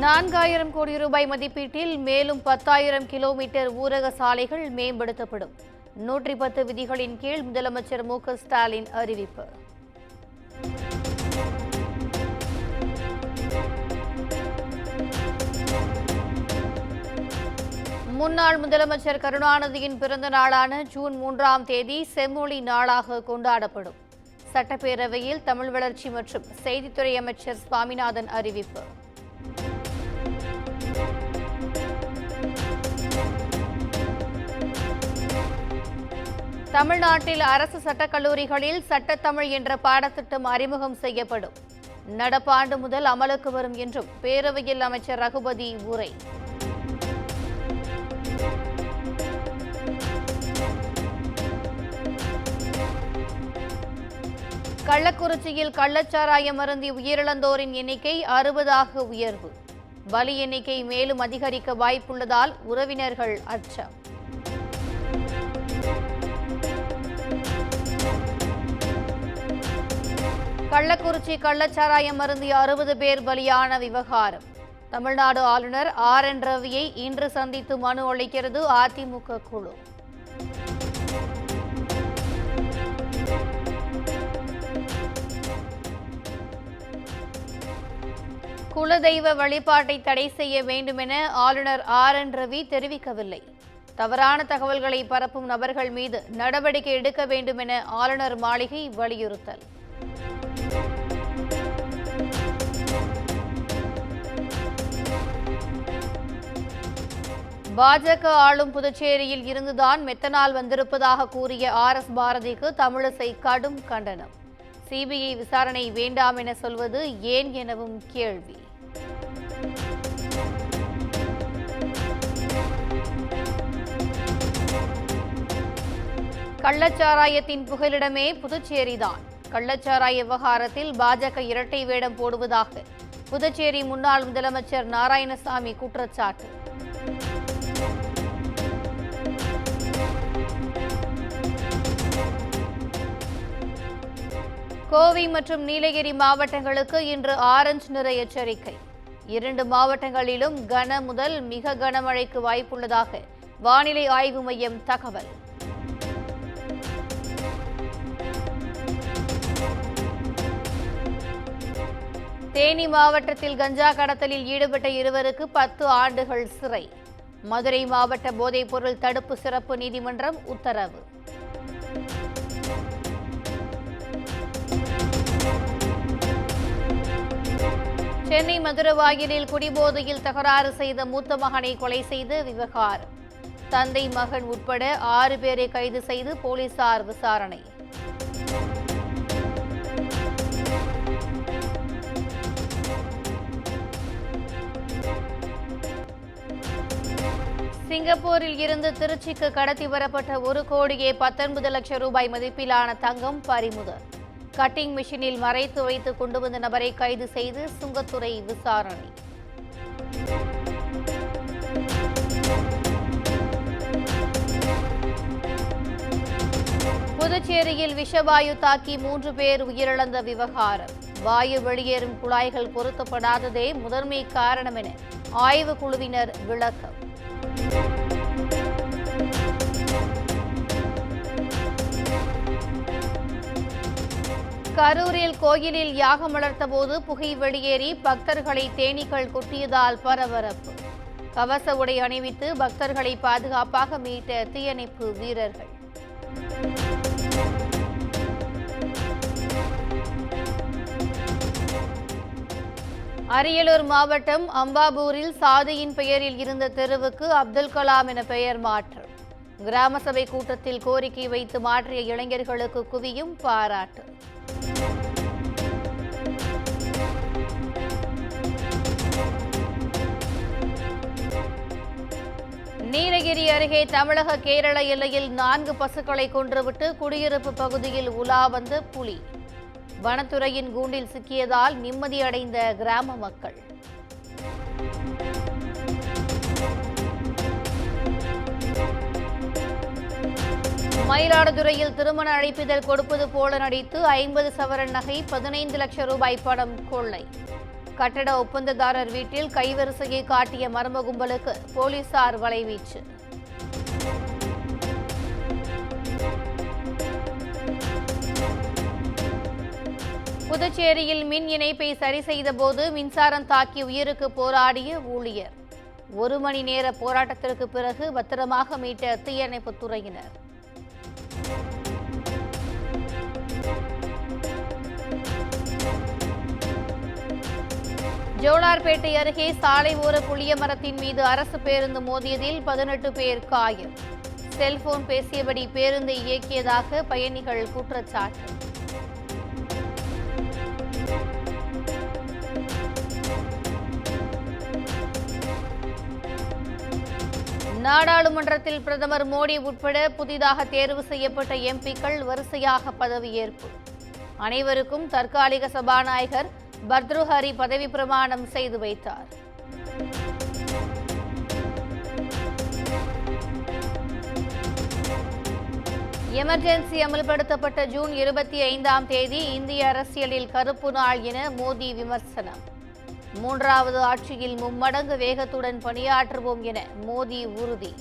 4,000 கோடி ரூபாய் மதிப்பீட்டில் மேலும் 10,000 கிலோமீட்டர் ஊரக சாலைகள் மேம்படுத்தப்படும். 110 விதிகளின் கீழ் முதலமைச்சர் மு.க. ஸ்டாலின் அறிவிப்பு. முன்னாள் முதலமைச்சர் கருணாநிதியின் பிறந்த நாளான ஜூன் 3ஆம் தேதி செம்மொழி நாளாக கொண்டாடப்படும். சட்டப்பேரவையில் தமிழ் வளர்ச்சி மற்றும் செய்தித்துறை அமைச்சர் சுவாமிநாதன் அறிவிப்பு. தமிழ்நாட்டில் அரசு சட்டக்கல்லூரிகளில் சட்டத்தமிழ் என்ற பாடத்திட்டம் அறிமுகம் செய்யப்படும். நடப்பாண்டு முதல் அமலுக்கு வரும் என்றும் பேரவையில் அமைச்சர் ரகுபதி உரை. கள்ளக்குறிச்சியில் கள்ளச்சாராயம் அருந்தி உயிரிழந்தோரின் எண்ணிக்கை 60ஆக உயர்வு. பலி எண்ணிக்கை மேலும் அதிகரிக்க வாய்ப்புள்ளதால் உறவினர்கள் அச்சம். கள்ளக்குறிச்சி கள்ளச்சாராயம் அருந்திய 60 பேர் பலியான விவகாரம். தமிழ்நாடு ஆளுநர் RN ரவியை இன்று சந்தித்து மனு அளிக்கிறது அதிமுக குழு. குலதெய்வ வழிபாட்டை தடை செய்ய வேண்டும் என ஆளுநர் RN ரவி தெரிவிக்கவில்லை. தவறான தகவல்களை பரப்பும் நபர்கள் மீது நடவடிக்கை எடுக்க வேண்டும் என ஆளுநர் மாளிகை வலியுறுத்தல். பாஜக ஆளும் புதுச்சேரியில் இருந்துதான் மெத்தனால் வந்திருப்பதாக கூறிய RS பாரதிக்கு தமிழிசை கடும் கண்டனம். சிபிஐ விசாரணை வேண்டாம் என சொல்வது ஏன் எனவும் கேள்வி. கள்ளச்சாராயத்தின் புகலிடமே புதுச்சேரிதான். கள்ளச்சாராய விவகாரத்தில் பாஜக இரட்டை வேடம் போடுவதாக புதுச்சேரி முன்னாள் முதலமைச்சர் நாராயணசாமி குற்றச்சாட்டு. கோவை மற்றும் நீலகிரி மாவட்டங்களுக்கு இன்று ஆரஞ்சு நிற எச்சரிக்கை. 2 மாவட்டங்களிலும் கன முதல் மிக கனமழைக்கு வாய்ப்புள்ளதாக வானிலை ஆய்வு மையம் தகவல். தேனி மாவட்டத்தில் கஞ்சா கடத்தலில் ஈடுபட்ட 2வருக்கு 10 ஆண்டுகள் சிறை. மதுரை மாவட்ட போதைப்பொருள் தடுப்பு சிறப்பு நீதிமன்றம் உத்தரவு. சென்னை மதுரவாயலில் குடிபோதையில் தகராறு செய்த மூத்த மகனை கொலை செய்த விவகாரம். தந்தை மகன் உட்பட 6 பேரை கைது செய்து போலீசார் விசாரணை. சிங்கப்பூரில் இருந்து திருச்சிக்கு கடத்தி வரப்பட்ட 1,19 லட்சம் ரூபாய் மதிப்பிலான தங்கம் பறிமுதல். கட்டிங் மிஷினில் மறைத்து வைத்து கொண்டு வந்த நபரை கைது செய்து சுங்கத்துறை விசாரணை. புதுச்சேரியில் விஷவாயு தாக்கி 3 பேர் உயிரிழந்த விவகாரம். வாயு வெளியேறும் குழாய்கள் பொருத்தப்படாததே முதன்மை காரணம் என ஆய்வுக் குழுவினர் விளக்கம். கரூரில் கோயிலில் யாகம் வளர்த்த போது புகை வெளியேறி பக்தர்களை தேனீக்கள் கொட்டியதால் பரபரப்பு. கவச உடை அணிவித்து பக்தர்களை பாதுகாப்பாக மீட்ட தீயணைப்பு வீரர்கள். அரியலூர் மாவட்டம் அம்பாபூரில் சாதியின் பெயரில் இருந்த தெருவுக்கு அப்துல் கலாம் என பெயர் மாற்றம். கிராம சபை கூட்டத்தில் கோரிக்கை வைத்து மாற்றிய இளைஞர்களுக்கு குவியும் பாராட்டு. நீலகிரி அருகே தமிழக கேரள எல்லையில் 4 பசுக்களை கொன்றுவிட்டு குடியிருப்பு பகுதியில் உலா வந்த புலி. வனத்துறையின் கூண்டில் சிக்கியதால் நிம்மதியடைந்த கிராம மக்கள். மயிலாடுதுறையில் திருமண அழைப்பிதழ் கொடுப்பது போல நடித்து 50 சவரன் நகை 15 லட்சம் ரூபாய் பணம் கொள்ளை. கட்டட ஒப்பந்ததாரர் வீட்டில் கைவரிசையை காட்டிய மர்ம கும்பலுக்கு போலீசார் வலைவீச்சு. புதுச்சேரியில் மின் இணைப்பை சரி செய்தபோது மின்சாரம் தாக்கி உயிருக்கு போராடிய ஊழியர். 1 மணி நேர போராட்டத்திற்கு பிறகு பத்திரமாக மீட்ட தீயணைப்புத் துறையினர். ஜோலார்பேட்டை அருகே சாலை ஓர புளிய மரத்தின் மீது அரசு பேருந்து மோதியதில் 18 பேர் காயம். செல்போன் பேசியபடி பேருந்தை இயக்கியதாக பயணிகள் குற்றச்சாட்டு. நாடாளுமன்றத்தில் பிரதமர் மோடி உட்பட புதிதாக தேர்வு செய்யப்பட்ட எம்பிக்கள் வரிசையாக பதவியேற்பு. அனைவருக்கும் தற்காலிக சபாநாயகர் பர்த்ருஹரி பதவி பிரமாணம் செய்து வைத்தார். எமர்ஜென்சி அமல்படுத்தப்பட்ட ஜூன் 25ஆம் தேதி இந்திய அரசியலில் கருப்பு நாள் என மோடி விமர்சனம். 3வது ஆட்சியில் மும்மடங்கு வேகத்துடன் பணியாற்றுவோம் என மோடி உறுதி.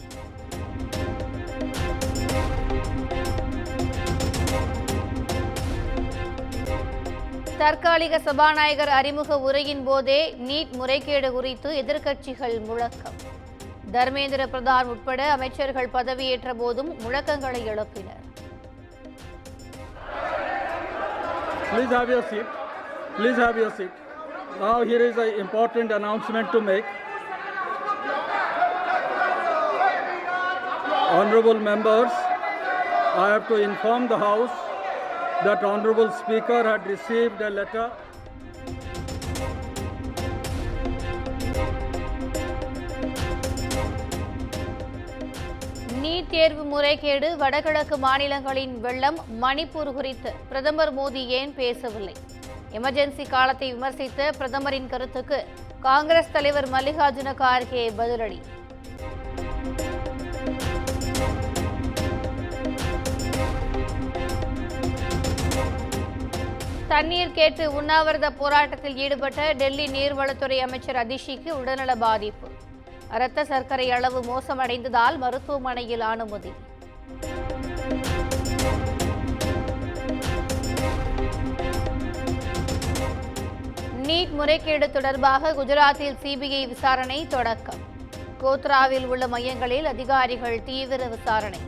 தற்காலிக சபாநாயகர் அறிமுக உரையின் போதே நீட் முறைகேடு குறித்து எதிர்க்கட்சிகள் முழக்கம். தர்மேந்திர பிரதான் உட்பட அமைச்சர்கள் பதவியேற்ற போதும் முழக்கங்களை எழுப்பினர். Please have your seat. Please have your seat. Now here is an important announcement to make. Honorable members, I have to inform the House that Honorable Speaker had received a letter NEET தேர்வு முறைகேடு, வடகிழக்கு மாநிலங்களின் வெள்ளம், மணிப்பூர் குறித்து பிரதமர் மோடி ஏன் பேசவில்லை? Emergency காலத்தை விமர்சித்த பிரதமரின் கருத்துக்கு காங்கிரஸ் தலைவர் மல்லிகார்ஜுன கார்கே பதிலடி. தண்ணீர் கேட்டு உண்ணாவிரத போராட்டத்தில் ஈடுபட்ட டெல்லி நீர்வளத்துறை அமைச்சர் அதிஷிக்கு உடல்நல பாதிப்பு. இரத்த சர்க்கரை அளவு மோசமடைந்ததால் மருத்துவமனையில் அனுமதி. நீட் முறைகேடு தொடர்பாக குஜராத்தில் சிபிஐ விசாரணை தொடக்கம். கோத்ராவில் உள்ள மையங்களில் அதிகாரிகள் தீவிர விசாரணை.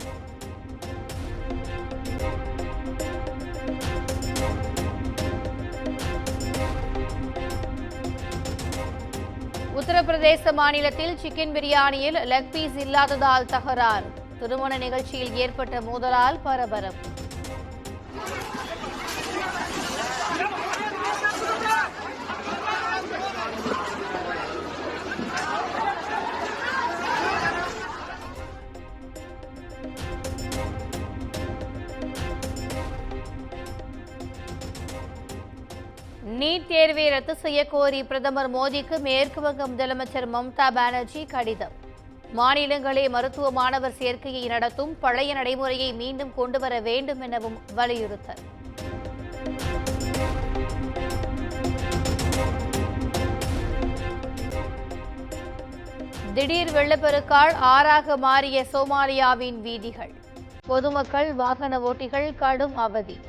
உத்தரப்பிரதேச மாநிலத்தில் சிக்கன் பிரியாணியில் லெக் பீஸ் இல்லாததால் தகராறு. திருமண நிகழ்ச்சியில் ஏற்பட்ட மோதலால் பரபரப்பு. நீட் தேர்வை ரத்து செய்ய கோரி பிரதமர் மோடிக்கு மேற்கு வங்க முதலமைச்சர் மம்தா பானர்ஜி கடிதம். மாநிலங்களே மருத்துவ மாணவர் சேர்க்கையை நடத்தும் பழைய நடைமுறையை மீண்டும் கொண்டுவர வேண்டும் எனவும் வலியுறுத்தல். திடீர் வெள்ளப்பெருக்கால் ஆறாக மாறிய சோமாலியாவின் வீதிகள். பொதுமக்கள், வாகன ஓட்டிகள் கடும் அவதி.